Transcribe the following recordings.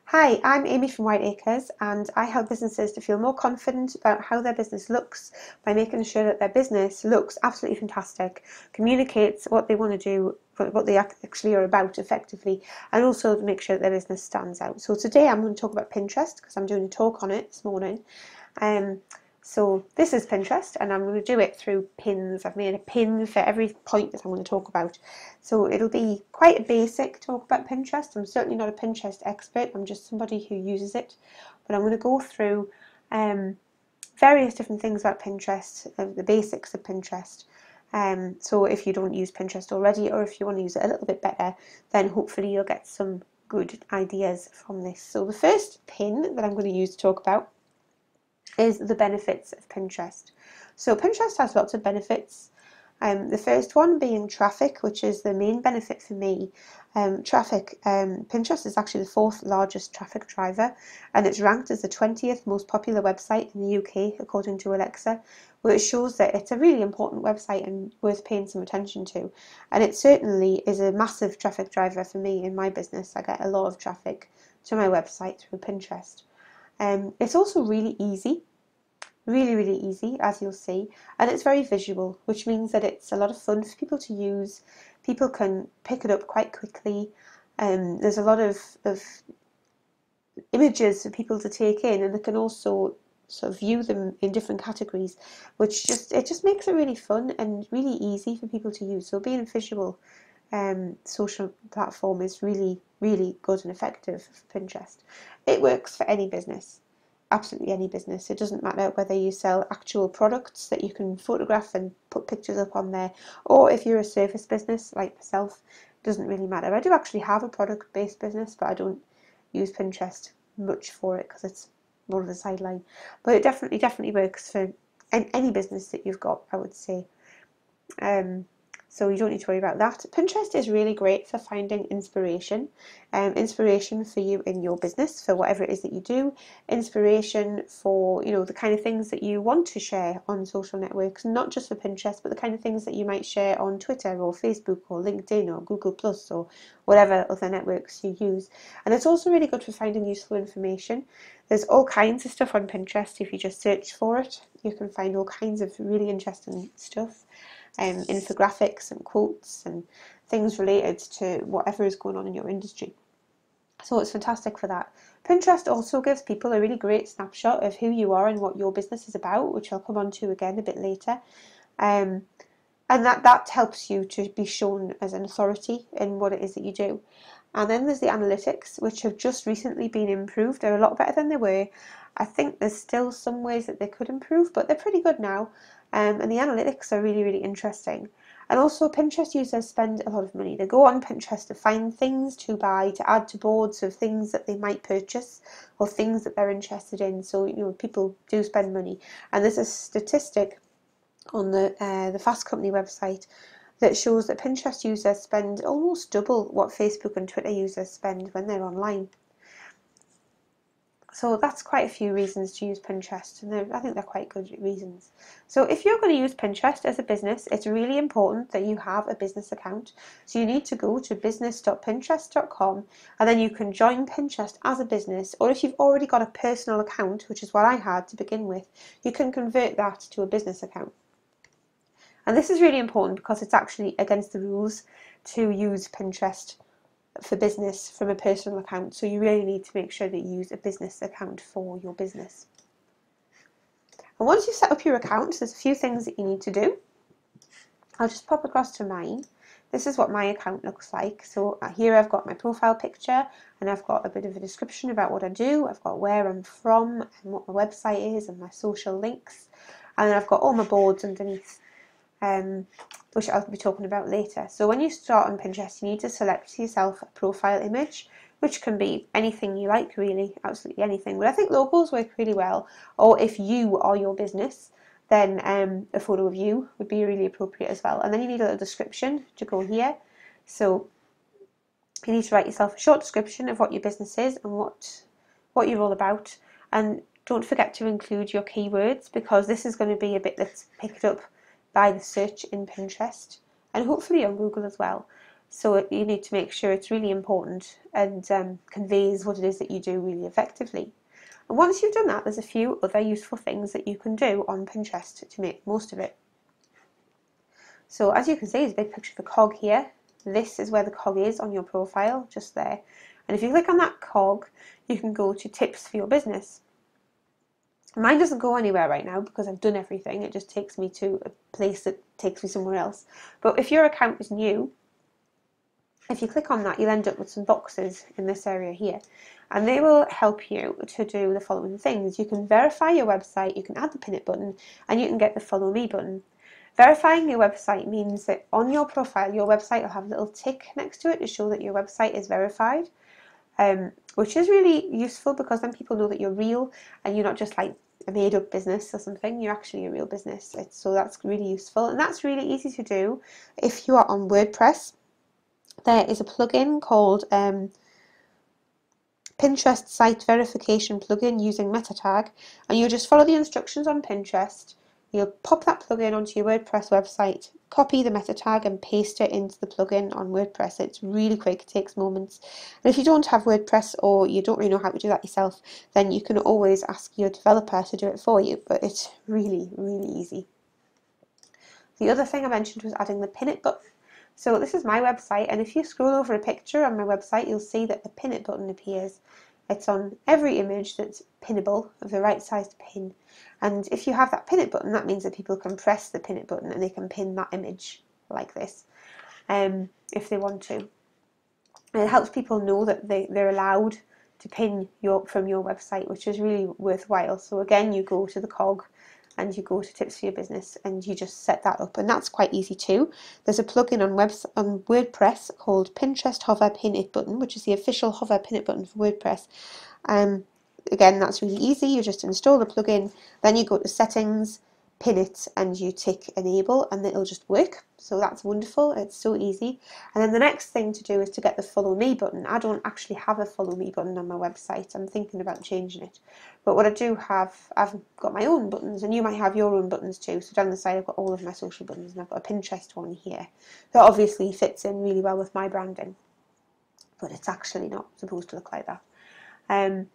Hi, I'm Amy from White Acres, and I help businesses to feel more confident about how their business looks by making sure that their business looks absolutely fantastic, communicates what they want to do, what they actually are about effectively, and also to make sure that their business stands out. So today I'm going to talk about Pinterest because I'm doing a talk on it this morning. So this is Pinterest, and I'm going to do it through pins. I've made a pin for every point that I'm going to talk about. So it'll be quite a basic talk about Pinterest. I'm certainly not a Pinterest expert. I'm just somebody who uses it. But I'm going to go through various different things about Pinterest, the basics of Pinterest. So if you don't use Pinterest already, or if you want to use it a little bit better, then hopefully you'll get some good ideas from this. So the first pin that I'm going to use to talk about is the benefits of Pinterest. So Pinterest has lots of benefits. The first one being traffic, which is the main benefit for me. Pinterest is actually the fourth largest traffic driver, and it's ranked as the 20th most popular website in the UK according to Alexa, which shows that it's a really important website and worth paying some attention to. And it certainly is a massive traffic driver for me in my business. I get a lot of traffic to my website through Pinterest. It's also really easy, really easy, as you'll see, and it's very visual, which means that it's a lot of fun for people to use. People can pick it up quite quickly. There's a lot of images for people to take in, and they can also sort of view them in different categories, which just makes it really fun and really easy for people to use. So being a visual social platform is really good and effective for Pinterest. It works for any business, absolutely any business. It doesn't matter whether you sell actual products that you can photograph and put pictures up on there, or if you're a service business like myself, it doesn't really matter. I do actually have a product-based business, but I don't use Pinterest much for it because it's more of a sideline. But it definitely works for any business that you've got, I would say. So you don't need to worry about that. Pinterest is really great for finding inspiration. Inspiration for you in your business, for whatever it is that you do. Inspiration for, the kind of things that you want to share on social networks, not just for Pinterest, but the kind of things that you might share on Twitter or Facebook or LinkedIn or Google Plus or whatever other networks you use. And it's also really good for finding useful information. There's all kinds of stuff on Pinterest. If you just search for it, you can find all kinds of really interesting stuff. Infographics and quotes and things related to whatever is going on in your industry. So it's fantastic for that. Pinterest also gives people a really great snapshot of who you are and what your business is about, which I'll come on to again a bit later. And that helps you to be shown as an authority in what it is that you do. And then there's the analytics, which have just recently been improved. They're a lot better than they were. I think there's still some ways that they could improve, but they're pretty good now. And the analytics are really interesting. And also Pinterest users spend a lot of money. They go on Pinterest to find things to buy, to add to boards of things that they might purchase or things that they're interested in. So, people do spend money. And there's a statistic on the Fast Company website that shows that Pinterest users spend almost double what Facebook and Twitter users spend when they're online. So that's quite a few reasons to use Pinterest, and I think they're quite good reasons. So if you're going to use Pinterest as a business, it's really important that you have a business account. So you need to go to business.pinterest.com, and then you can join Pinterest as a business, or if you've already got a personal account, which is what I had to begin with, you can convert that to a business account. And this is really important because it's actually against the rules to use Pinterest for business from a personal account. So you really need to make sure that you use a business account for your business. And once you've set up your account, there's a few things that you need to do. I'll just pop across to mine. This is what my account looks like. So here I've got my profile picture, and I've got a bit of a description about what I do. I've got where I'm from and what my website is and my social links. And then I've got all my boards underneath, which I'll be talking about later. So when you start on Pinterest, you need to select yourself a profile image, which can be anything you like, really, absolutely anything. But I think logos work really well, or if you are your business, then a photo of you would be really appropriate as well. And then you need a little description to go here. So you need to write yourself a short description of what your business is and what you're all about. And don't forget to include your keywords, because this is going to be a bit that's picked up by the search in Pinterest and hopefully on Google as well. So you need to make sure it's really important and conveys what it is that you do really effectively. And once you've done that, there's a few other useful things that you can do on Pinterest to make most of it. So as you can see, there's a big picture of a cog here. This is where the cog is on your profile, just there. And if you click on that cog, you can go to tips for your business. Mine doesn't go anywhere right now because I've done everything. It just takes me to a place that takes me somewhere else. But if your account is new, if you click on that, you'll end up with some boxes in this area here. And they will help you to do the following things. You can verify your website, you can add the pin it button, and you can get the follow me button. Verifying your website means that on your profile, your website will have a little tick next to it to show that your website is verified, which is really useful because then people know that you're real and you're not just like a made-up business or something. You're actually a real business. So that's really useful, and that's really easy to do if you are on WordPress. There is a plugin called Pinterest Site Verification plugin using meta tag, and you just follow the instructions on Pinterest. You'll pop that plugin onto your WordPress website, copy the meta tag and paste it into the plugin on WordPress. It's really quick, it takes moments. And if you don't have WordPress or you don't really know how to do that yourself, then you can always ask your developer to do it for you, but it's really, really easy. The other thing I mentioned was adding the pin it button. So this is my website, and if you scroll over a picture on my website, you'll see that the pin it button appears. It's on every image that's pinnable, of the right sized pin. And if you have that pin it button, that means that people can press the pin it button and they can pin that image like this, if they want to. And it helps people know that they're allowed to pin from your website, which is really worthwhile. So again, you go to the cog and you go to tips for your business and you just set that up, and that's quite easy too. There's a plugin on WordPress called Pinterest Hover Pin It Button, which is the official hover pin it button for WordPress. Again, that's really easy. You just install the plugin, then you go to settings, pin it, and you tick enable, and it'll just work. So that's wonderful. It's so easy. And then the next thing to do is to get the follow me button. I don't actually have a follow me button on my website. I'm thinking about changing it. But what I do have, I've got my own buttons, and you might have your own buttons too. So down the side, I've got all of my social buttons, and I've got a Pinterest one here that obviously fits in really well with my branding, but it's actually not supposed to look like that.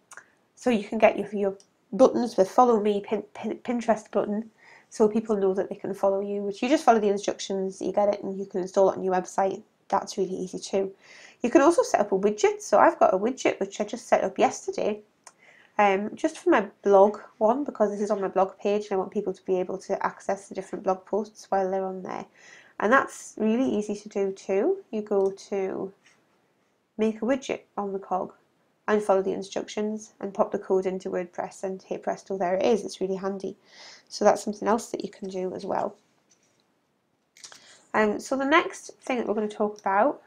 So you can get your buttons with follow me Pinterest button, so people know that they can follow you, which you just follow the instructions, you get it, and you can install it on your website. That's really easy too. You can also set up a widget. So I've got a widget which I just set up yesterday, just for my blog one, because this is on my blog page and I want people to be able to access the different blog posts while they're on there. And that's really easy to do too. You go to make a widget on the cog and follow the instructions and pop the code into WordPress, and hey presto, there it is. It's really handy. So that's something else that you can do as well. So the next thing that we're going to talk about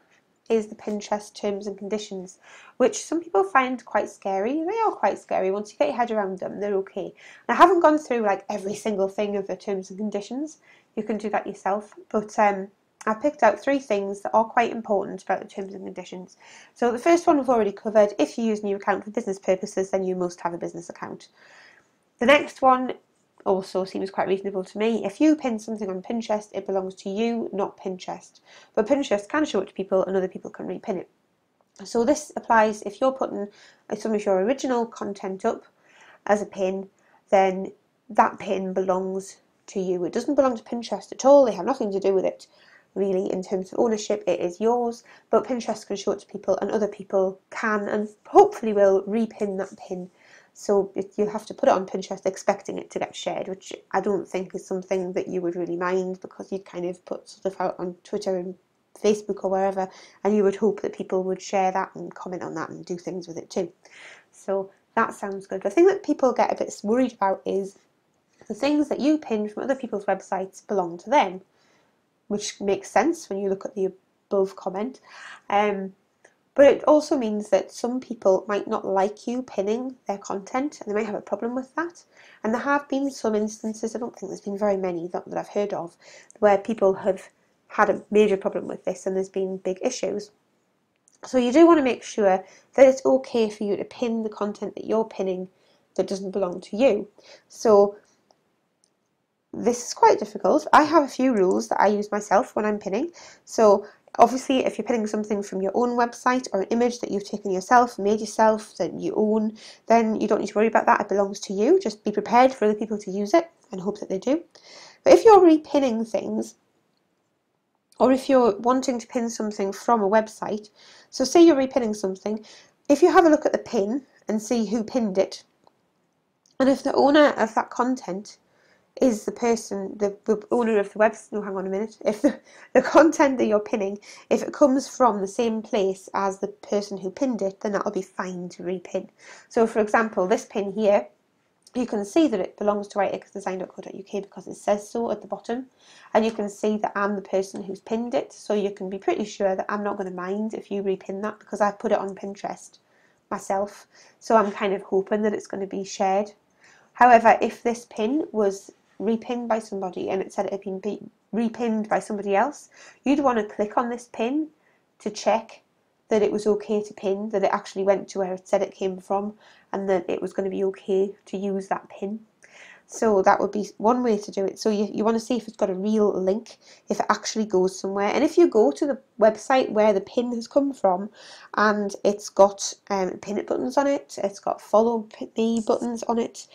is the Pinterest terms and conditions, which some people find quite scary. They are quite scary. Once you get your head around them, they're okay. And I haven't gone through like every single thing of the terms and conditions. You can do that yourself, but I picked out 3 things that are quite important about the terms and conditions. So the first one we've already covered. If you use a new account for business purposes, then you must have a business account. The next one also seems quite reasonable to me. If you pin something on Pinterest, it belongs to you, not Pinterest. But Pinterest can show it to people and other people can repin it. So this applies if you're putting some of your original content up as a pin, then that pin belongs to you. It doesn't belong to Pinterest at all. They have nothing to do with it. Really, in terms of ownership, it is yours, but Pinterest can show it to people and other people can and hopefully will repin that pin. So you have to put it on Pinterest expecting it to get shared, which I don't think is something that you would really mind, because you'd kind of put stuff out on Twitter and Facebook or wherever, and you would hope that people would share that and comment on that and do things with it too. So that sounds good. The thing that people get a bit worried about is the things that you pin from other people's websites belong to them, which makes sense when you look at the above comment. But it also means that some people might not like you pinning their content, and they might have a problem with that. And there have been some instances, I don't think there's been very many that I've heard of, where people have had a major problem with this and there's been big issues. So you do want to make sure that it's okay for you to pin the content that you're pinning that doesn't belong to you. So this is quite difficult. I have a few rules that I use myself when I'm pinning. So Obviously, if you're pinning something from your own website or an image that you've taken yourself, made yourself, that you own, then you don't need to worry about that. It belongs to you. Just be prepared for other people to use it and hope that they do. But if you're repinning things, or if you're wanting to pin something from a website, so say you're repinning something, if you have a look at the pin and see who pinned it, and if the owner of that content is the person, the owner of the website, no, hang on a minute, if the content that you're pinning, if it comes from the same place as the person who pinned it, then that'll be fine to repin. So for example, this pin here, you can see that it belongs to writeXdesign.co.uk because it says so at the bottom, and you can see that I'm the person who's pinned it, so you can be pretty sure that I'm not going to mind if you repin that because I put it on Pinterest myself, so I'm kind of hoping that it's going to be shared. However, if this pin was repinned by somebody and it said it had been repinned by somebody else, you'd want to click on this pin to check that it was okay to pin, that it actually went to where it said it came from, and that it was going to be okay to use that pin. So that would be one way to do it. So you want to see if it's got a real link, if it actually goes somewhere. And if you go to the website where the pin has come from and it's got pin it buttons on it, it's got follow me buttons on it,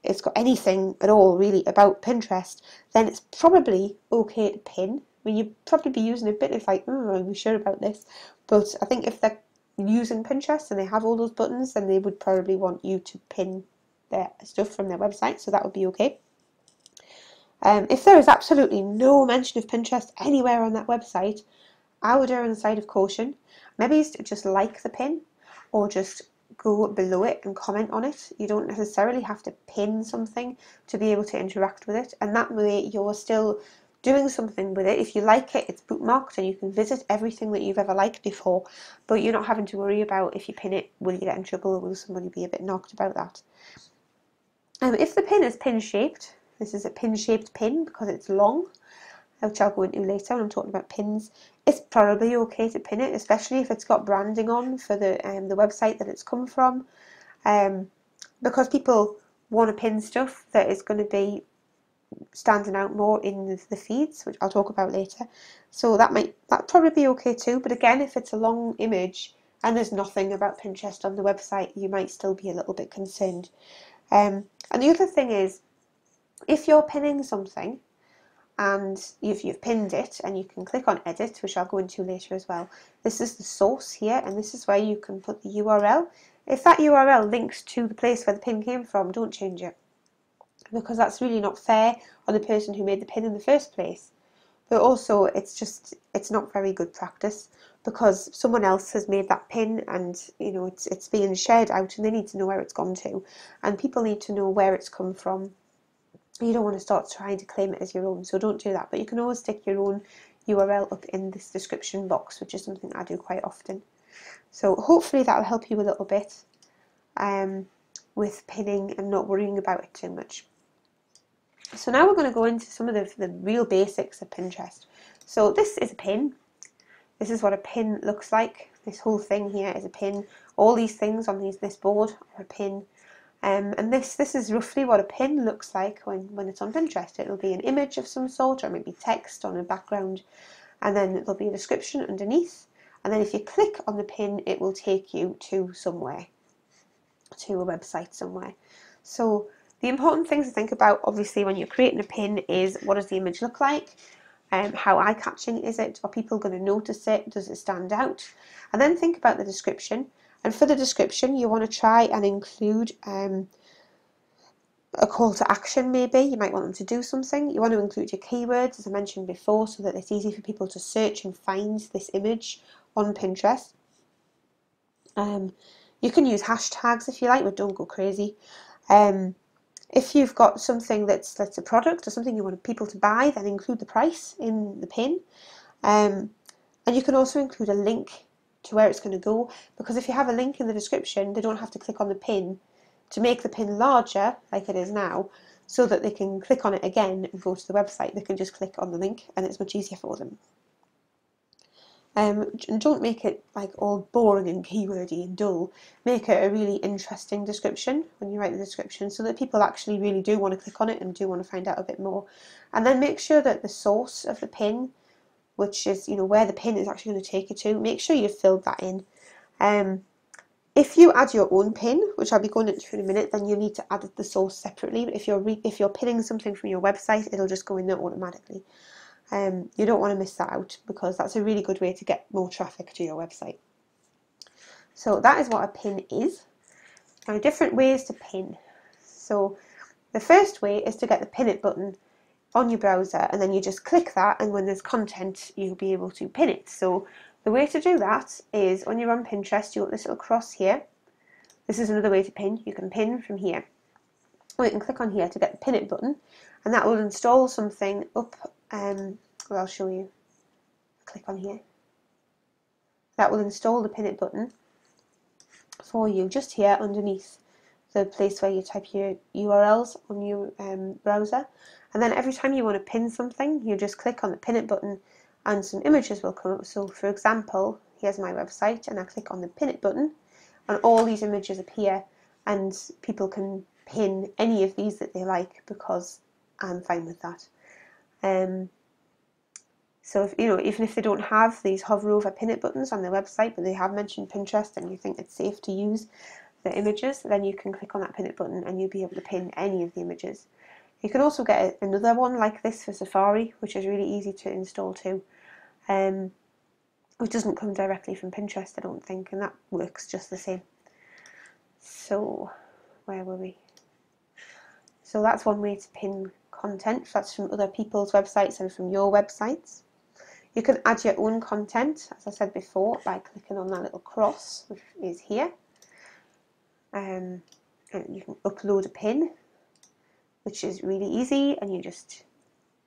it's got anything at all really about Pinterest, then it's probably okay to pin. I mean, you'd probably be using a bit of like, oh, are we sure about this? But I think if they're using Pinterest and they have all those buttons, then they would probably want you to pin their stuff from their website, so that would be okay. If there is absolutely no mention of Pinterest anywhere on that website, I would err on the side of caution. Maybe just like the pin, or just go below it and comment on it. You don't necessarily have to pin something to be able to interact with it, and that way you're still doing something with it. If you like it, it's bookmarked and you can visit everything that you've ever liked before, but you're not having to worry about if you pin it, will you get in trouble, or will somebody be a bit knocked about that. If the pin is pin shaped, this is a pin shaped pin because it's long, which I'll go into later when I'm talking about pins, it's probably okay to pin it, especially if it's got branding on for the website that it's come from, because people want to pin stuff that is going to be standing out more in the feeds, which I'll talk about later. So that'd probably be okay too. But again, if it's a long image and there's nothing about Pinterest on the website, you might still be a little bit concerned. And the other thing is, if you're pinning something and you've pinned it, and you can click on edit, which I'll go into later as well, this is the source here, and this is where you can put the URL. If that URL links to the place where the pin came from, don't change it, because that's really not fair on the person who made the pin in the first place. But also it's not very good practice, because someone else has made that pin, and it's being shared out, and they need to know where it's gone to, and people need to know where it's come from. You don't want to start trying to claim it as your own, so don't do that. But you can always stick your own URL up in this description box, which is something I do quite often. So hopefully that will help you a little bit with pinning and not worrying about it too much. So now we're going to go into some of the real basics of Pinterest. So this is a pin. This is what a pin looks like. This whole thing here is a pin. All these things on this board are a pin. And this is roughly what a pin looks like when it's on Pinterest. It'll be an image of some sort, or maybe text on a background, and then there'll be a description underneath. And then if you click on the pin, it will take you to somewhere, to a website somewhere. So the important things to think about, obviously, when you're creating a pin is, what does the image look like? How eye-catching is it? Are people going to notice it? Does it stand out? And then think about the description. And for the description, you want to try and include a call to action maybe. You might want them to do something. You want to include your keywords, as I mentioned before, so that it's easy for people to search and find this image on Pinterest. You can use hashtags if you like, but don't go crazy. If you've got something that's a product or something you want people to buy, then include the price in the pin. And you can also include a link to where it's going to go, because if you have a link in the description, they don't have to click on the pin to make the pin larger like it is now, so that they can click on it again and go to the website. They can just click on the link and it's much easier for them. And don't make it like all boring and keywordy and dull. Make it a really interesting description when you write the description, so that people actually really do want to click on it and do want to find out a bit more. And then make sure that the source of the pin which is, where the pin is actually going to take you to. Make sure you've filled that in. If you add your own pin, which I'll be going into in a minute, then you need to add the source separately. But if you're pinning something from your website, it'll just go in there automatically. You don't want to miss that out, because that's a really good way to get more traffic to your website. So that is what a pin is. Now, different ways to pin. So the first way is to get the pin it button on your browser, and then you just click that, and when there's content you'll be able to pin it. So the way to do that is, when you're on Pinterest, you've got this little cross here. This is another way to pin. You can pin from here, or you can click on here to get the pin it button, and that will install something up. Well, I'll show you. Click on here. That will install the pin it button for you just here underneath the place where you type your URLs on your browser. And then every time you want to pin something, you just click on the pin it button and some images will come up. So for example, here's my website, and I click on the pin it button and all these images appear, and people can pin any of these that they like, because I'm fine with that. So if, even if they don't have these hover over pin it buttons on their website, but they have mentioned Pinterest and you think it's safe to use the images, then you can click on that pin it button and you'll be able to pin any of the images. You can also get another one like this for Safari, which is really easy to install too, which doesn't come directly from Pinterest, I don't think, and that works just the same. So where were we? So that's one way to pin content. That's from other people's websites and from your websites. You can add your own content, as I said before, by clicking on that little cross, which is here. And you can upload a pin, which is really easy, and you just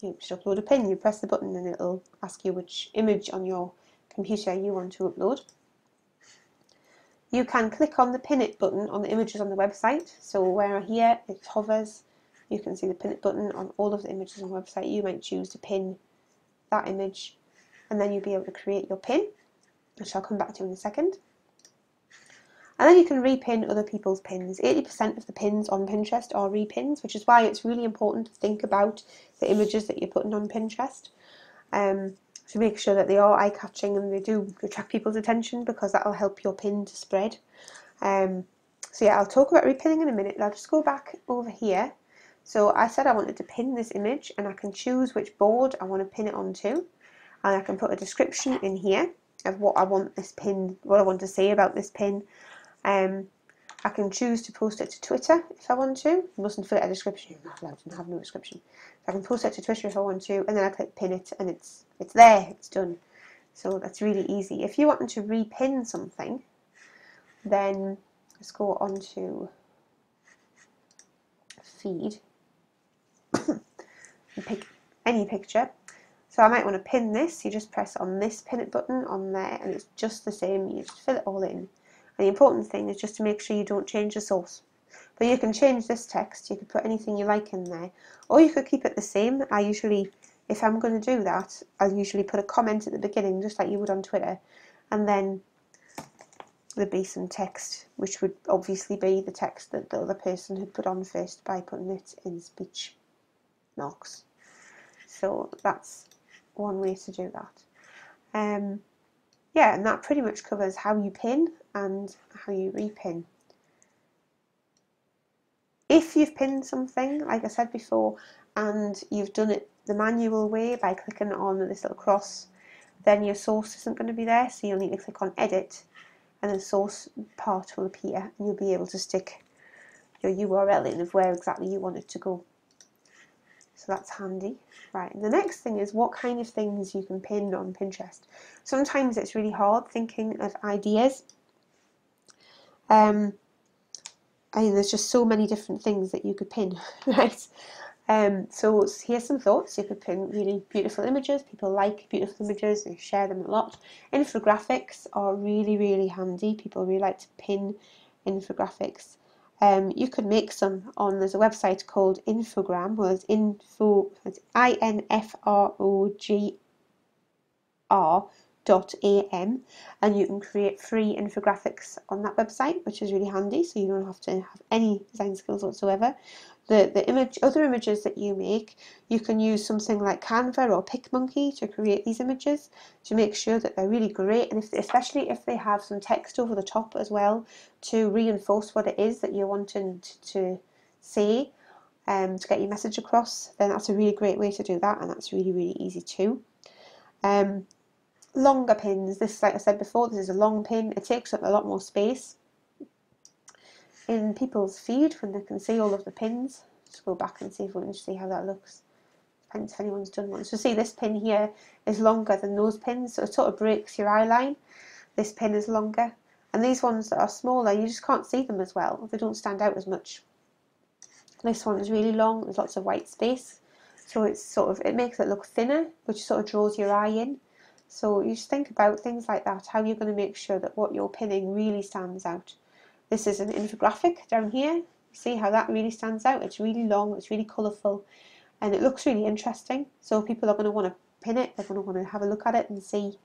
upload a pin. You press the button and it'll ask you which image on your computer you want to upload. You can click on the pin it button on the images on the website. So where here it hovers, you can see the pin it button on all of the images on the website. You might choose to pin that image, and then you'll be able to create your pin, which I'll come back to in a second. And then you can repin other people's pins. 80% of the pins on Pinterest are repins, which is why it's really important to think about the images that you're putting on Pinterest, to make sure that they are eye-catching and they do attract people's attention, because that will help your pin to spread. So yeah, I'll talk about repinning in a minute. I'll just go back over here. So I said I wanted to pin this image, and I can choose which board I want to pin it onto, and I can put a description in here of what I want this pin, what I want to say about this pin. I can choose to post it to Twitter if I want to. You mustn't fill out a description, you're not allowed to have no description. So I can post it to Twitter if I want to, and then I click pin it, and it's there, it's done. So that's really easy. If you want to repin something, then let's go on to feed and pick any picture. So I might want to pin this. You just press on this pin it button on there, and it's just the same. You just fill it all in. And the important thing is just to make sure you don't change the source. But you can change this text. You could put anything you like in there, or you could keep it the same. I usually, if I'm going to do that, I'll usually put a comment at the beginning, just like you would on Twitter, and then there'd be some text, which would obviously be the text that the other person had put on first by putting it in speech marks. So that's one way to do that. Yeah, and that pretty much covers how you pin and how you repin. If you've pinned something, like I said before, and you've done it the manual way by clicking on this little cross, then your source isn't going to be there, so you'll need to click on edit, and the source part will appear, and you'll be able to stick your URL in of where exactly you want it to go. So that's handy. Right, and the next thing is what kind of things you can pin on Pinterest. Sometimes it's really hard thinking of ideas. I mean, there's just so many different things that you could pin, right? So here's some thoughts. You could pin really beautiful images. People like beautiful images, they share them a lot. Infographics are really, really handy. People really like to pin infographics. You could make some on, there's a website called Infogram, where it's it's infogrr.am, and you can create free infographics on that website, which is really handy, so you don't have to have any design skills whatsoever. other images that you make, you can use something like Canva or PicMonkey to create these images to make sure that they're really great, and especially if they have some text over the top as well to reinforce what it is that you're wanting to say, to get your message across, then that's a really great way to do that, and that's really, really easy too. Longer pins, this, like I said before, this is a long pin. It takes up a lot more space in people's feed when they can see all of the pins. Just go back and see if we can see how that looks. Depends if anyone's done one. So see, this pin here is longer than those pins, so it sort of breaks your eye line. This pin is longer, and these ones that are smaller, you just can't see them as well. They don't stand out as much. This one is really long. There's lots of white space, so it makes it look thinner, which sort of draws your eye in. So you just think about things like that, how you're going to make sure that what you're pinning really stands out. This is an infographic down here. See how that really stands out? It's really long, it's really colourful, and it looks really interesting. So people are going to want to pin it, they're going to want to have a look at it and see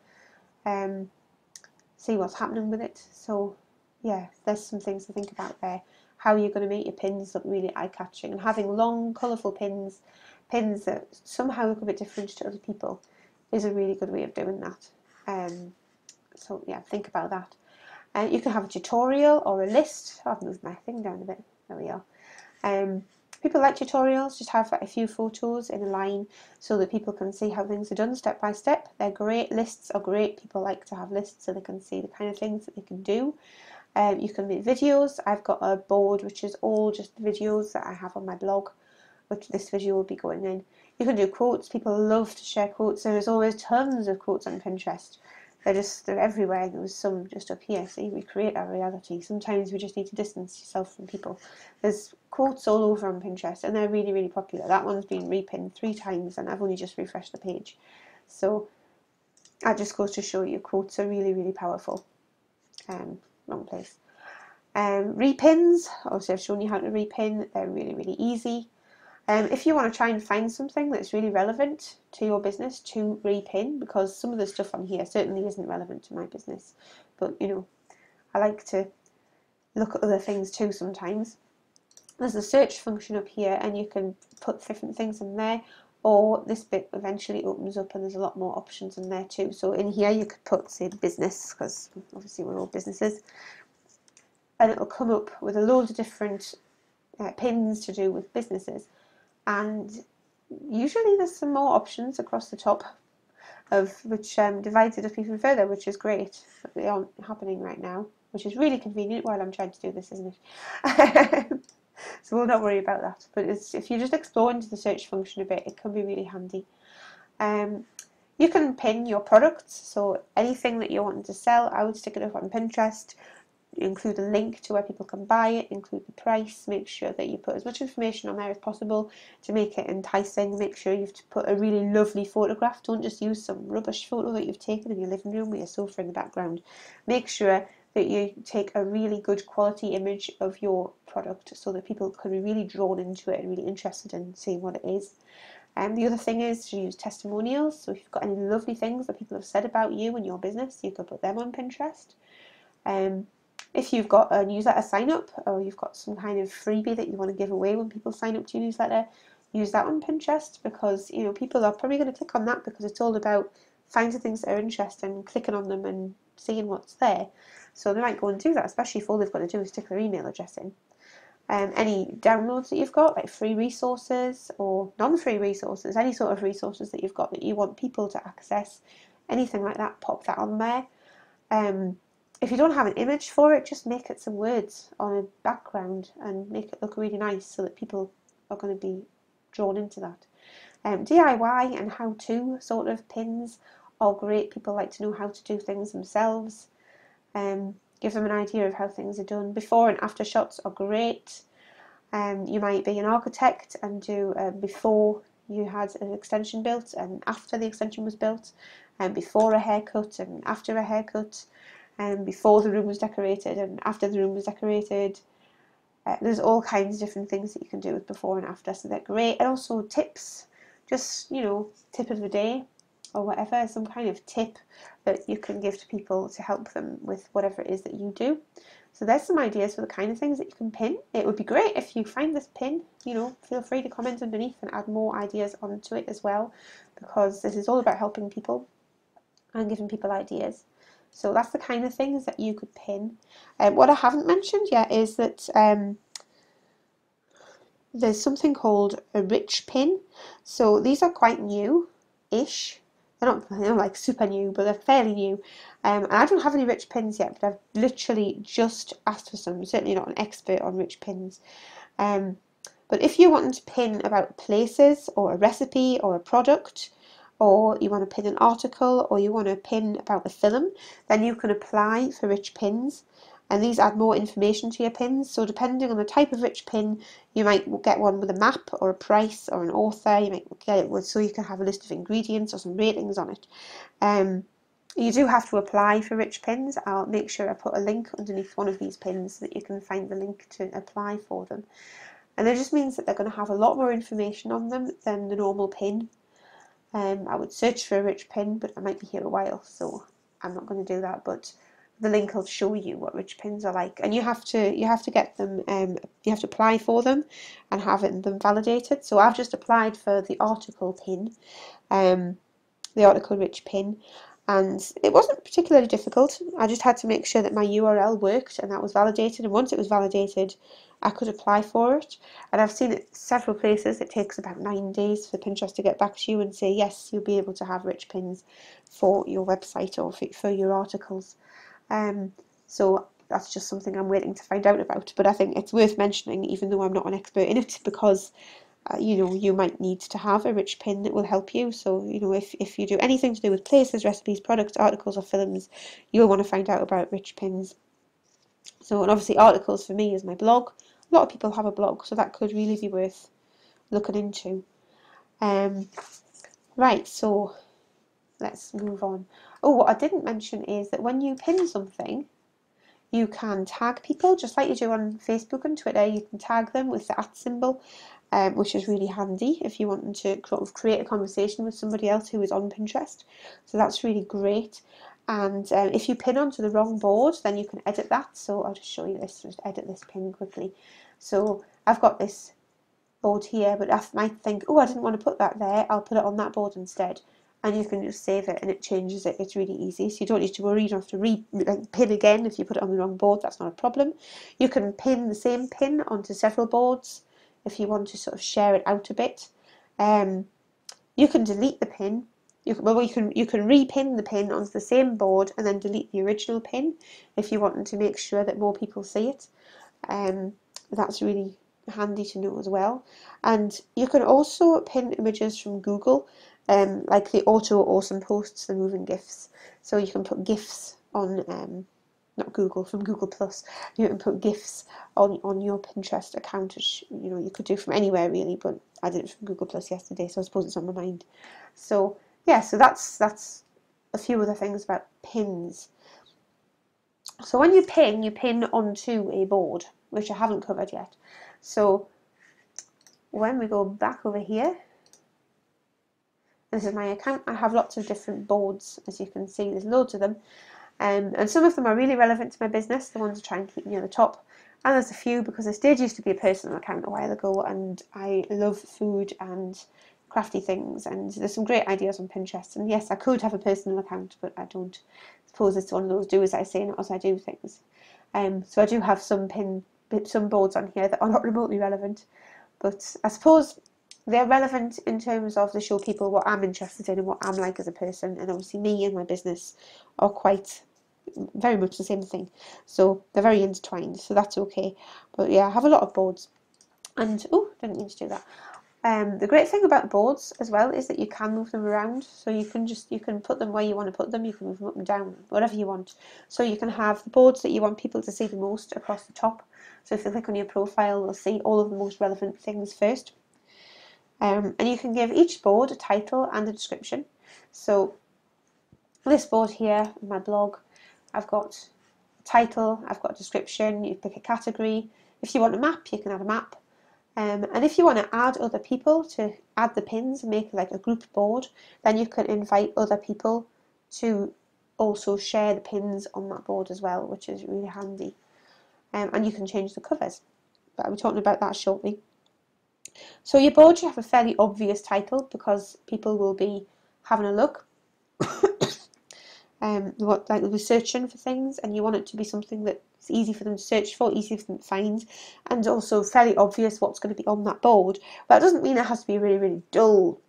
what's happening with it. So yeah, there's some things to think about there. How you're going to make your pins look really eye-catching, and having long, colourful pins that somehow look a bit different to other people is a really good way of doing that. So yeah, think about that. You can have a tutorial or a list. I've moved my thing down a bit. There we are. People like tutorials. Just have a few photos in a line so that people can see how things are done step by step. They're great. Lists are great. People like to have lists so they can see the kind of things that they can do. You can make videos. I've got a board which is all just videos that I have on my blog, which this video will be going in. You can do quotes. People love to share quotes. There's always tons of quotes on Pinterest. They're everywhere. There was some just up here. See, we create our reality. Sometimes we just need to distance yourself from people. There's quotes all over on Pinterest, and they're really, really popular. That one's been repinned 3 times, and I've only just refreshed the page. So that just goes to show you quotes are really, really powerful. Wrong place. Repins, obviously I've shown you how to repin. They're really, really easy. If you want to try and find something that's really relevant to your business to repin, because some of the stuff on here certainly isn't relevant to my business, but you know, I like to look at other things too sometimes. There's a search function up here, and you can put different things in there, or this bit eventually opens up and there's a lot more options in there too. So in here you could put, say, business, because obviously we're all businesses, and it'll come up with a load of different pins to do with businesses. And usually there's some more options across the top of which divides it up even further, which is great, but they aren't happening right now, which is really convenient while I'm trying to do this, isn't it? So we'll not worry about that, but if you just explore into the search function a bit, it can be really handy. You can pin your products, so anything that you're wanting to sell, I would stick it up on Pinterest. Include a link to where people can buy it, include the price, make sure that you put as much information on there as possible to make it enticing. Make sure you've put a really lovely photograph. Don't just use some rubbish photo that you've taken in your living room with your sofa in the background. Make sure that you take a really good quality image of your product so that people can be really drawn into it and really interested in seeing what it is. The other thing is to use testimonials. So if you've got any lovely things that people have said about you and your business, you could put them on Pinterest. If you've got a newsletter sign up, or you've got some kind of freebie that you want to give away when people sign up to your newsletter, use that on Pinterest, because you know people are probably going to click on that because it's all about finding things that are interesting, clicking on them and seeing what's there. So they might go and do that, especially if all they've got to do is stick their email address in. Any downloads that you've got, like free resources or non-free resources, any sort of resources that you've got that you want people to access, anything like that, pop that on there. If you don't have an image for it, just make it some words on a background and make it look really nice so that people are going to be drawn into that. DIY and how-to sort of pins are great. People like to know how to do things themselves. Give them an idea of how things are done. Before and after shots are great. You might be an architect and do before you had an extension built and after the extension was built, and before a haircut and after a haircut, and before the room was decorated and after the room was decorated. There's all kinds of different things that you can do with before and after, so they're great. And also tips, just, you know, tip of the day or whatever, some kind of tip that you can give to people to help them with whatever it is that you do. So there's some ideas for the kind of things that you can pin. It would be great if you find this pin, feel free to comment underneath and add more ideas onto it as well, because this is all about helping people and giving people ideas. So that's the kind of things that you could pin. What I haven't mentioned yet is that there's something called a rich pin. So these are quite new-ish. They're not like super new, but they're fairly new. And I don't have any rich pins yet, but I've literally just asked for some. I'm certainly not an expert on rich pins. But if you want to pin about places or a recipe or a product, or you want to pin an article, or you want to pin about a film, then you can apply for rich pins. And these add more information to your pins. So depending on the type of rich pin, you might get one with a map or a price or an author. You might get it with, so you can have a list of ingredients or some ratings on it. You do have to apply for rich pins. I'll make sure I put a link underneath one of these pins so that you can find the link to apply for them. And it just means that they're going to have a lot more information on them than the normal pin. I would search for a rich pin, but I might be here a while, so I'm not going to do that. But the link will show you what rich pins are like, and you have to get them. You have to apply for them and have them validated. So I've just applied for the article pin, the article rich pin, and it wasn't particularly difficult. I just had to make sure that my URL worked and that was validated, and once it was validated, I could apply for it. And I've seen it several places. It takes about 9 days for Pinterest to get back to you and say, yes, you'll be able to have rich pins for your website or for your articles. So that's just something I'm waiting to find out about. But I think it's worth mentioning, even though I'm not an expert in it, because you might need to have a rich pin that will help you. So, if you do anything to do with places, recipes, products, articles or films, you'll want to find out about rich pins. So, and obviously articles for me is my blog. A lot of people have a blog, so that could really be worth looking into. Right, so let's move on. Oh, what I didn't mention is that when you pin something, you can tag people, just like you do on Facebook and Twitter. You can tag them with the @ symbol, which is really handy if you want to sort of create a conversation with somebody else who is on Pinterest. So that's really great. And if you pin onto the wrong board, then you can edit that. So I'll just show you this, just edit this pin quickly. So I've got this board here, but I might think, oh, I didn't want to put that there. I'll put it on that board instead. And you can just save it and it changes it. It's really easy. So you don't need to worry. You don't have to pin again if you put it on the wrong board. That's not a problem. You can pin the same pin onto several boards if you want to sort of share it out a bit. You can delete the pin. You can repin the pin onto the same board and then delete the original pin if you want to make sure that more people see it. That's really handy to know as well. And you can also pin images from Google, like the auto awesome posts, the moving GIFs. So you can put GIFs on, not Google, from Google Plus. You can put GIFs on your Pinterest account, which you could do from anywhere really, but I did it from Google Plus yesterday, so I suppose it's on my mind. So yeah, so that's a few other things about pins. So when you pin onto a board, which I haven't covered yet. So when we go back over here, this is my account. I have lots of different boards, as you can see. There's loads of them, and some of them are really relevant to my business, the ones that try and keep me on the top. And there's a few because this did used to be a personal account a while ago, and I love food and crafty things, and there's some great ideas on Pinterest. And yes, I could have a personal account, but I don't. I suppose it's one of those do as I say, not as I do things. So I do have some boards on here that are not remotely relevant, but I suppose they're relevant in terms of they show people what I'm interested in and what I'm like as a person, and obviously me and my business are quite very much the same thing, so they're very intertwined, so that's okay. But yeah, I have a lot of boards, and oh, didn't mean to do that. The great thing about boards as well is that you can move them around, so you can put them where you want to put them. You can move them up and down, whatever you want. So you can have the boards that you want people to see the most across the top. So if they click on your profile, they'll see all of the most relevant things first. And you can give each board a title and a description. So this board here, my blog, I've got a title, I've got a description. You pick a category. If you want a map, you can add a map. And if you want to add other people to add the pins and make like a group board, then you can invite other people to also share the pins on that board as well, which is really handy. and you can change the covers, but I'll be talking about that shortly. So your board should have a fairly obvious title because people will be having a look. They'll be searching for things, and you want it to be something that's easy for them to search for, easy for them to find, and also fairly obvious what's going to be on that board. But that doesn't mean it has to be a really, really dull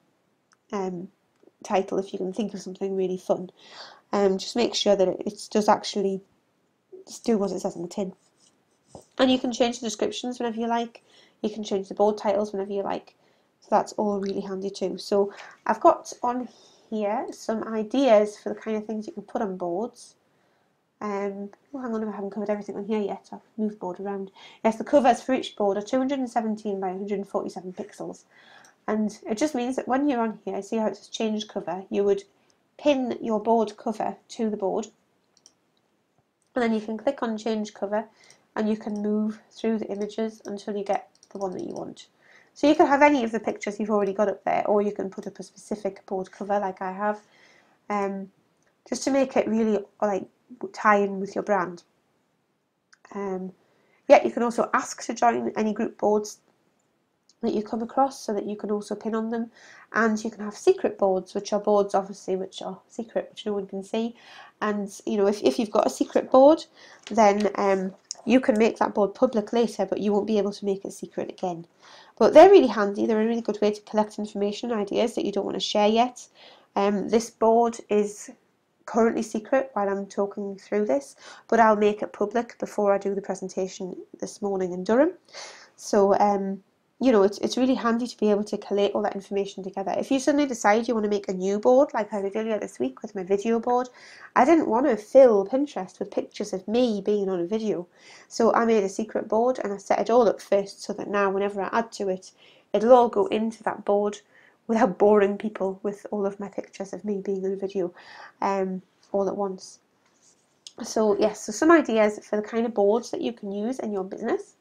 title if you can think of something really fun. Just make sure that it does actually just do what it says on the tin. And you can change the descriptions whenever you like. You can change the board titles whenever you like. So that's all really handy too. So I've got on here some ideas for the kind of things you can put on boards. Oh, hang on, I haven't covered everything on here yet. I've moved board around. Yes, the covers for each board are 217 by 147 pixels. And it just means that when you're on here, see how it says change cover, you would pin your board cover to the board. And then you can click on change cover and you can move through the images until you get the one that you want. So you can have any of the pictures you've already got up there, or you can put up a specific board cover like I have, just to make it really like tie in with your brand. Yeah, you can also ask to join any group boards that you come across so that you can also pin on them, and you can have secret boards, which are boards obviously which are secret, which no one can see. And you know, if you've got a secret board, then you can make that board public later, but you won't be able to make it secret again. But they're really handy. They're a really good way to collect information and ideas that you don't want to share yet. This board is currently secret while I'm talking through this, but I'll make it public before I do the presentation this morning in Durham. So you know, it's really handy to be able to collate all that information together. If you suddenly decide you want to make a new board, like I did earlier this week with my video board, I didn't want to fill Pinterest with pictures of me being on a video. So I made a secret board and I set it all up first so that now whenever I add to it, it'll all go into that board without boring people with all of my pictures of me being on a video all at once. So yes, so some ideas for the kind of boards that you can use in your business.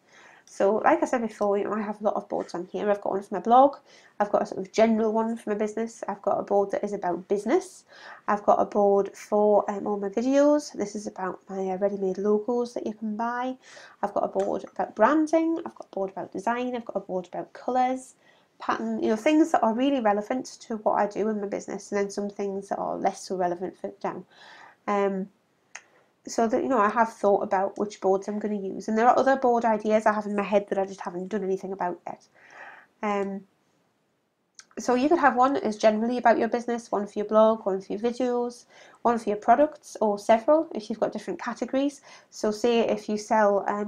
So like I said before, you know, I have a lot of boards on here. I've got one for my blog, I've got a sort of general one for my business, I've got a board that is about business, I've got a board for all my videos. This is about my ready-made logos that you can buy. I've got a board about branding, I've got a board about design, I've got a board about colours, pattern, you know, things that are really relevant to what I do in my business, and then some things that are less so relevant further down. So that, you know, I have thought about which boards I'm going to use, and there are other board ideas I have in my head that I just haven't done anything about yet. So you could have one that is generally about your business, one for your blog, one for your videos, one for your products, or several if you've got different categories. So say if you sell, I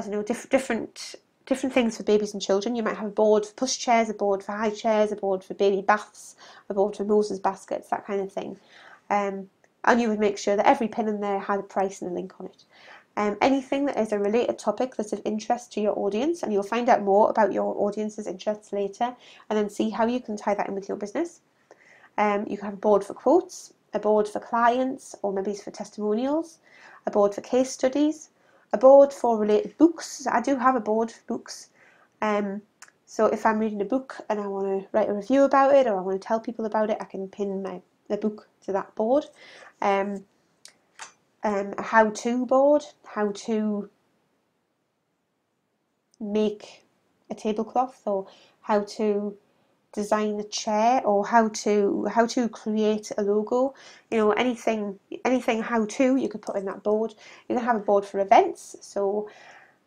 don't know, different things for babies and children, you might have a board for pushchairs, a board for high chairs, a board for baby baths, a board for Moses baskets, that kind of thing. And you would make sure that every pin in there had a price and a link on it. Anything that is a related topic that's of interest to your audience, and you'll find out more about your audience's interests later, and then see how you can tie that in with your business. You can have a board for quotes, a board for clients, or maybe it's for testimonials, a board for case studies, a board for related books. I do have a board for books. So if I'm reading a book and I want to write a review about it, or I want to tell people about it, I can pin the book to that board. A how-to board, how to make a tablecloth, or how to design a chair, or how to create a logo. You know, anything how to you could put in that board. You can have a board for events. So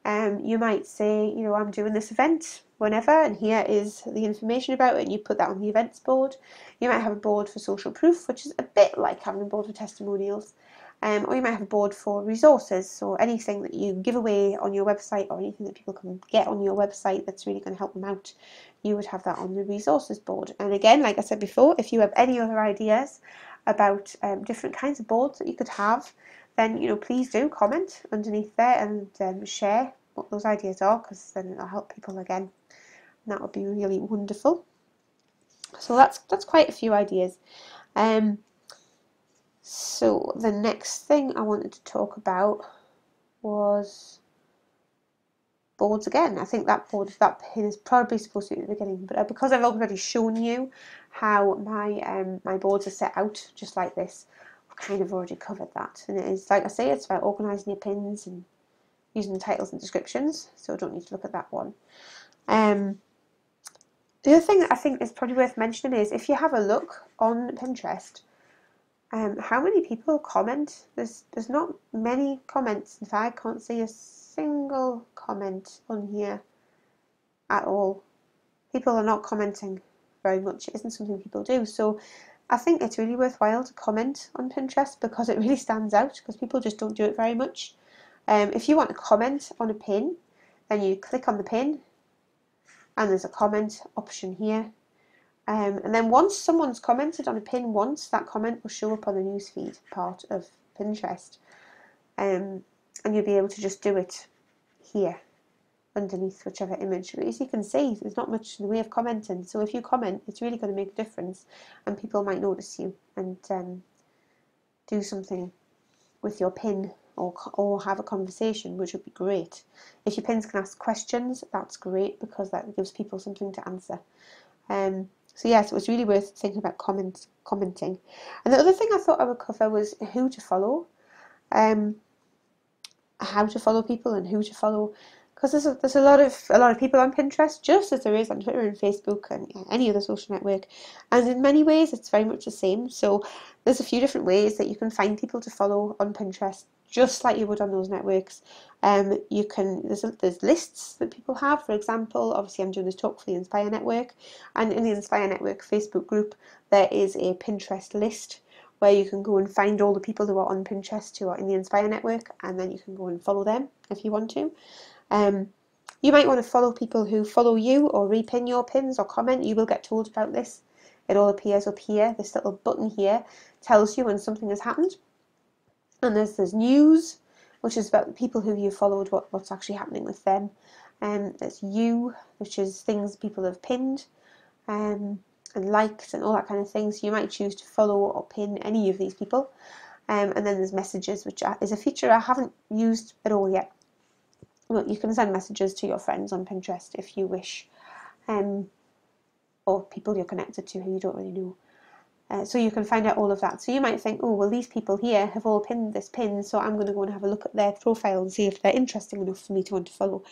you might say, you know, I'm doing this event whenever, and here is the information about it, and you put that on the events board. You might have a board for social proof, which is a bit like having a board for testimonials. Or you might have a board for resources, so anything that you give away on your website, or anything that people can get on your website that's really going to help them out, you would have that on the resources board. And again, like I said before, if you have any other ideas about different kinds of boards that you could have, then, you know, please do comment underneath there and share what those ideas are, because then it'll help people again, and that would be really wonderful. So that's quite a few ideas. So the next thing I wanted to talk about was boards again. I think that pin is probably supposed to be at the beginning, but because I've already shown you how my boards are set out just like this, I've kind of already covered that. And it is, like I say, it's about organising your pins and using the titles and descriptions, so I don't need to look at that one. The other thing that I think is probably worth mentioning is if you have a look on Pinterest, how many people comment. There's not many comments. In fact, I can't see a single comment on here at all. People are not commenting very much. It isn't something people do. So I think it's really worthwhile to comment on Pinterest because it really stands out, because people just don't do it very much. If you want to comment on a pin, then you click on the pin and there's a comment option here. And then once someone's commented on a pin once, that comment will show up on the newsfeed part of Pinterest. And you'll be able to just do it here underneath whichever image. But as you can see, there's not much in the way of commenting. So if you comment, it's really going to make a difference, and people might notice you and do something with your pin, or have a conversation, which would be great. If your pins can ask questions, that's great, because that gives people something to answer. So yes, it was really worth thinking about commenting. And the other thing I thought I would cover was who to follow, how to follow people and who to follow, because there's a lot of people on Pinterest, just as there is on Twitter and Facebook and any other social network, and in many ways it's very much the same. So there's a few different ways that you can find people to follow on Pinterest, just like you would on those networks. There's lists that people have. For example, obviously I'm doing this talk for the Inspire Network, and in the Inspire Network Facebook group there is a Pinterest list where you can go and find all the people who are on Pinterest who are in the Inspire Network, and then you can go and follow them if you want to. You might want to follow people who follow you or repin your pins or comment. You will get told about this. It all appears up here. This little button here tells you when something has happened. And there's news, which is about the people who you followed, what's actually happening with them. There's you, which is things people have pinned, and likes and all that kind of thing. So you might choose to follow or pin any of these people. And then there's messages, which is a feature I haven't used at all yet. Well, you can send messages to your friends on Pinterest if you wish, or people you're connected to who you don't really know. So you can find out all of that. So you might think, oh, well, these people here have all pinned this pin, so I'm going to go and have a look at their profile and see if they're interesting enough for me to want to follow.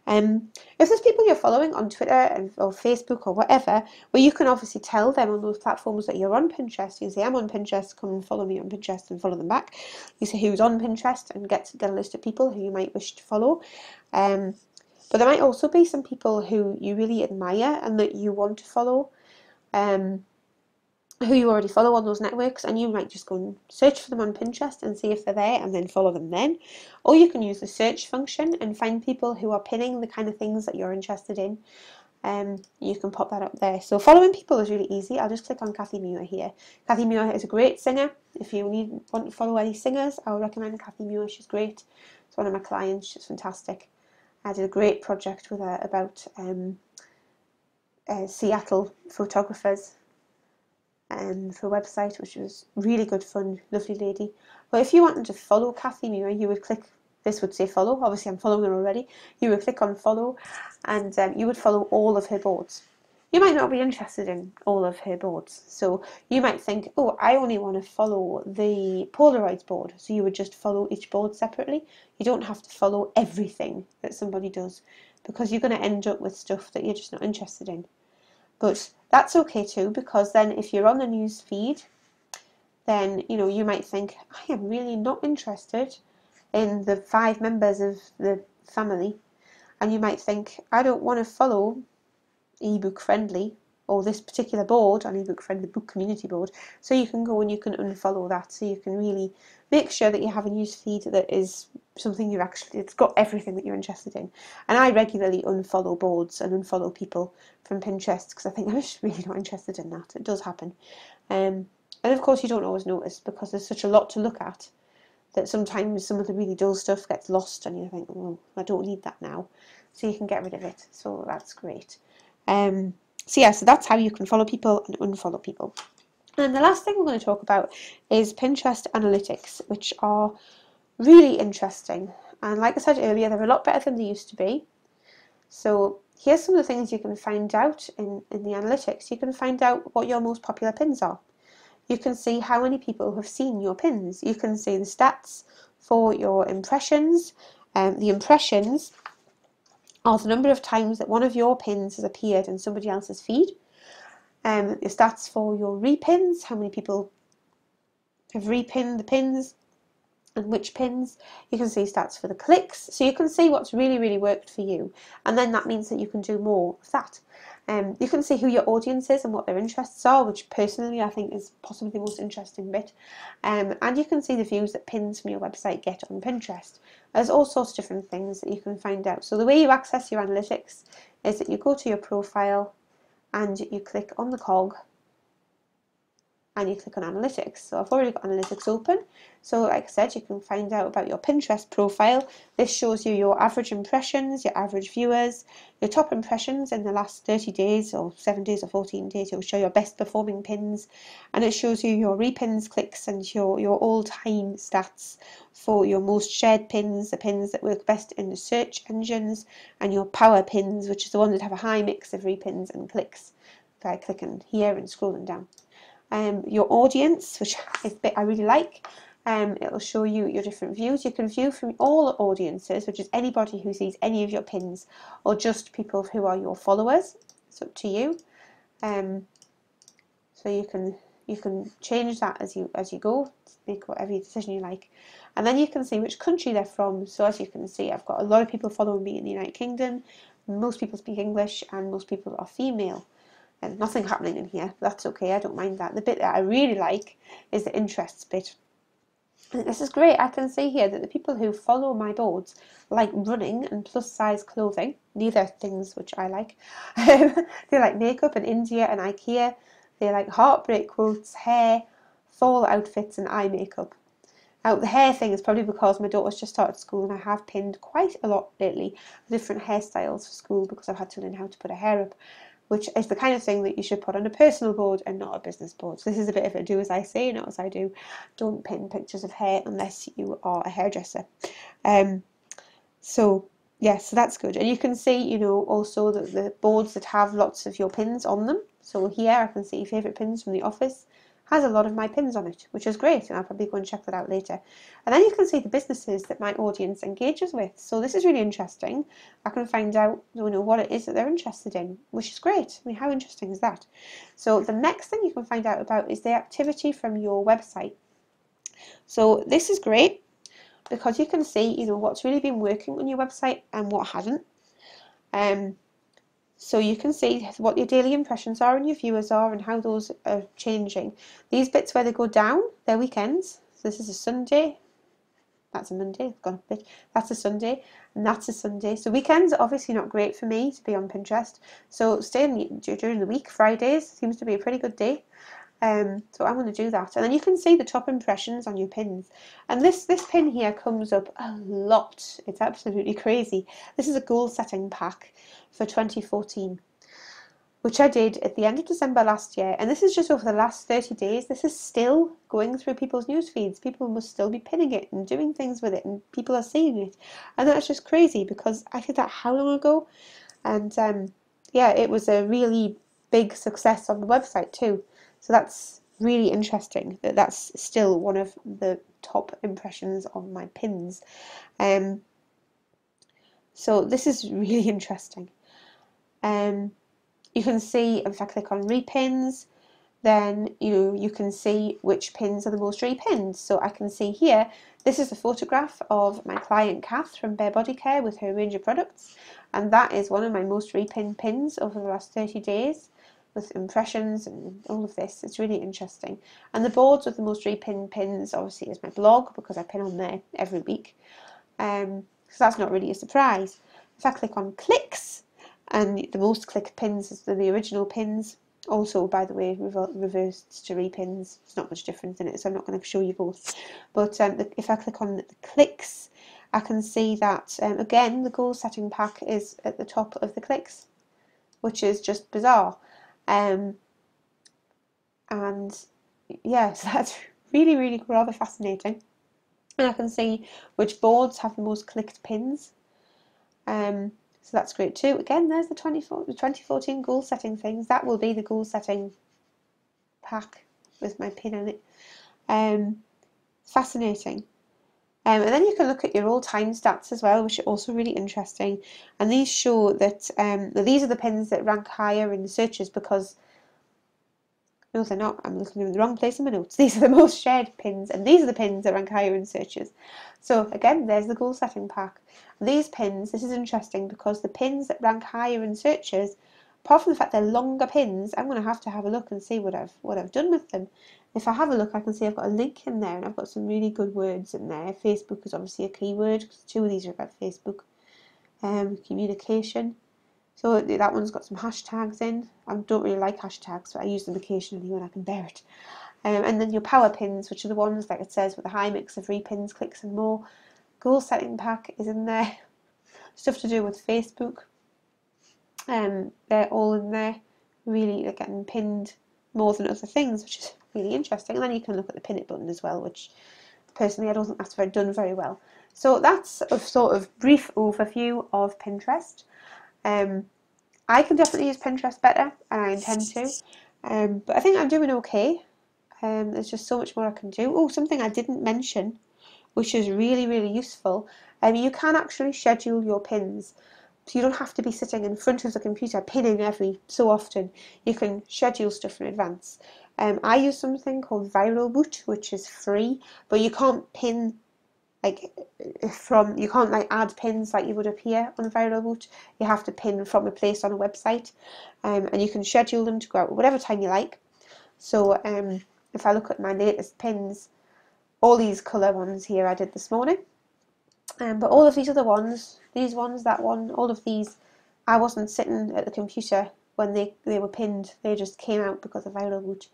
If there's people you're following on Twitter or Facebook or whatever, well, you can obviously tell them on those platforms that you're on Pinterest. You can say, I'm on Pinterest, come and follow me on Pinterest, and follow them back. You say who's on Pinterest and get a list of people who you might wish to follow. But there might also be some people who you really admire and that you want to follow, who you already follow on those networks, and you might just go and search for them on Pinterest and see if they're there and then follow them then. Or you can use the search function and find people who are pinning the kind of things that you're interested in. You can pop that up there. So following people is really easy. I'll just click on Kathy Muir here. Kathy Muir is a great singer. If you want to follow any singers, I would recommend Kathy Muir. She's great. It's one of my clients. She's fantastic. I did a great project with her about Seattle photographers for a website, which was really good fun, lovely lady. But if you wanted to follow Kathy Muir, you would click, this would say follow, obviously I'm following her already, you would click on follow, and you would follow all of her boards. You might not be interested in all of her boards, so you might think, oh, I only want to follow the Polaroids board, so you would just follow each board separately. You don't have to follow everything that somebody does, because you're going to end up with stuff that you're just not interested in. But that's okay too, because then if you're on the news feed, then you might think, I am really not interested in the 5 members of the family, and you might think, I don't want to follow ebook friendly or this particular board on ebook friendly book community board. So you can go and you can unfollow that, so you can really make sure that you have a news feed that is something it's got everything that you're interested in. And I regularly unfollow boards and unfollow people from Pinterest because I think I'm just really not interested in that. It does happen. And of course you don't always notice, because there's such a lot to look at, that sometimes some of the really dull stuff gets lost and you think, oh, I don't need that now. So you can get rid of it. So that's great. So that's how you can follow people and unfollow people. And the last thing we're going to talk about is Pinterest analytics, which are really interesting. And like I said earlier, they're a lot better than they used to be. So here's some of the things you can find out in the analytics. You can find out what your most popular pins are. You can see how many people have seen your pins. You can see the stats for your impressions. The impressions are the number of times that one of your pins has appeared in somebody else's feed. Your stats for your repins, how many people have repinned the pins and which pins. You can see stats for the clicks, so you can see what's really worked for you, and then that means that you can do more of that. You can see who your audience is and what their interests are, which personally I think is possibly the most interesting bit. And you can see the views that pins from your website get on Pinterest. There's all sorts of different things that you can find out. So the way you access your analytics is that you go to your profile and you click on the cog and you click on analytics. So I've already got analytics open. So like I said, you can find out about your Pinterest profile. This shows you your average impressions, your average viewers, your top impressions in the last 30 days or 7 days or 14 days. It will show your best performing pins, and it shows you your repins, clicks, and your all-time stats for your most shared pins, the pins that work best in the search engines, and your power pins, which is the ones that have a high mix of repins and clicks, by clicking here and scrolling down. Your audience, which is the bit I really like. It'll show you your different views. You can view from all audiences, which is anybody who sees any of your pins, or just people who are your followers. It's up to you. So you can change that as you go, make whatever decision you like. And then you can see which country they're from. So as you can see, I've got a lot of people following me in the United Kingdom. Most people speak English, and most people are female. And nothing happening in here, but that's okay, I don't mind that. The bit that I really like is the interests bit. And this is great. I can see here that the people who follow my boards like running and plus size clothing, neither things which I like. They like makeup and India and IKEA. They like heartbreak quotes, hair, fall outfits and eye makeup. Now the hair thing is probably because my daughter's just started school, and I have pinned quite a lot lately, different hairstyles for school, because I've had to learn how to put a hair up, which is the kind of thing that you should put on a personal board and not a business board. So this is a bit of a do as I say, not as I do. Don't pin pictures of hair unless you are a hairdresser. So that's good. And you can see, also that the boards that have lots of your pins on them. So here I can see favourite pins from the office has a lot of my pins on it, which is great, and I'll probably go and check that out later. And then you can see the businesses that my audience engages with. So this is really interesting. I can find out, what it is that they're interested in, which is great. I mean, how interesting is that? So the next thing you can find out about is the activity from your website. So this is great because you can see, what's really been working on your website and what hasn't. So you can see what your daily impressions are and your viewers are and how those are changing. These bits where they go down, they're weekends. So this is a Sunday. That's a Monday. I've gone up a bit. That's a Sunday, and that's a Sunday. So weekends are obviously not great for me to be on Pinterest. So staying during the week, Fridays seems to be a pretty good day. So I'm going to do that. And then you can see the top impressions on your pins. And this pin here comes up a lot. It's absolutely crazy. This is a goal setting pack for 2014, which I did at the end of December last year. And this is just over the last 30 days. This is still going through people's news feeds. People must still be pinning it and doing things with it, and people are seeing it. And that's just crazy because I did that how long ago? And it was a really big success on the website too. So that's really interesting that that's still one of the top impressions of my pins. So this is really interesting. You can see, if I click on repins, then you can see which pins are the most repinned. So I can see here, this is a photograph of my client Kath from Bare Body Care with her range of products, and that is one of my most repinned pins over the last 30 days. With impressions and all of this. It's really interesting. And the boards with the most repinned pins obviously is my blog, because I pin on there every week. So that's not really a surprise. If I click on clicks, and the most clicked pins is the original pins. Also, by the way, reversed to repins. There's not much difference in it, so I'm not going to show you both. But if I click on the clicks, I can see that, again, the goal setting pack is at the top of the clicks, which is just bizarre. So that's really rather fascinating. And I can see which boards have the most clicked pins. So that's great too. Again, there's the 2014 goal setting things. That will be the goal setting pack with my pin in it. Fascinating. And then you can look at your all-time stats as well, which are also really interesting. And these show that these are the pins that rank higher in the searches because, no, they're not. I'm looking in the wrong place in my notes. These are the most shared pins, and these are the pins that rank higher in searches. So again, there's the goal setting pack. These pins, this is interesting because the pins that rank higher in searches, apart from the fact they're longer pins, I'm going to have a look and see what I've done with them. If I have a look, I can see I've got a link in there, and I've got some really good words in there. Facebook is obviously a keyword because 2 of these are about Facebook. Communication. So that one's got some hashtags in. I don't really like hashtags, but I use them occasionally when I can bear it. And then your power pins, which are the ones, like it says, with a high mix of repins, clicks and more. Goal setting pack is in there. Stuff to do with Facebook. They're all in there. Really, they're getting pinned more than other things, which is really interesting. And then you can look at the pin it button as well, which personally I don't think that's done very well. So that's a sort of brief overview of Pinterest. I can definitely use Pinterest better, and I intend to. But I think I'm doing okay. There's just so much more I can do. Oh, something I didn't mention, which is really, really useful. You can actually schedule your pins. So you don't have to be sitting in front of the computer pinning every so often. You can schedule stuff in advance. I use something called Viral Boot, which is free, but you can't pin you can't add pins like you would appear on a Viral Boot. You have to pin from a place on a website, and you can schedule them to go out whatever time you like. So if I look at my latest pins, all these colour ones here I did this morning, but all of these other ones, these ones, that one, all of these, I wasn't sitting at the computer when they were pinned. They just came out because of Viral Boot.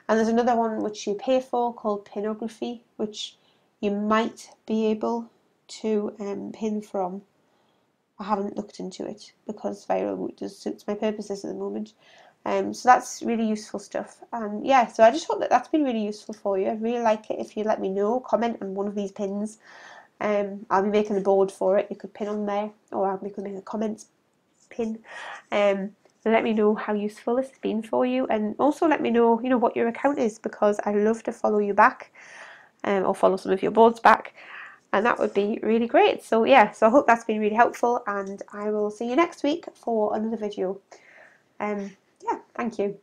And there's another one which you pay for called Pinography, which you might be able to pin from. I haven't looked into it because Viral Boot just suits my purposes at the moment. So that's really useful stuff. And yeah, so I just hope that that's been really useful for you. I'd really like it if you'd let me know, comment on one of these pins. I'll be making a board for it. You could pin on there, or I could make a comments pin. Let me know how useful this has been for you, and also let me know, what your account is, because I'd love to follow you back, or follow some of your boards back, and that would be really great. So yeah, so I hope that's been really helpful, and I will see you next week for another video. Yeah, thank you.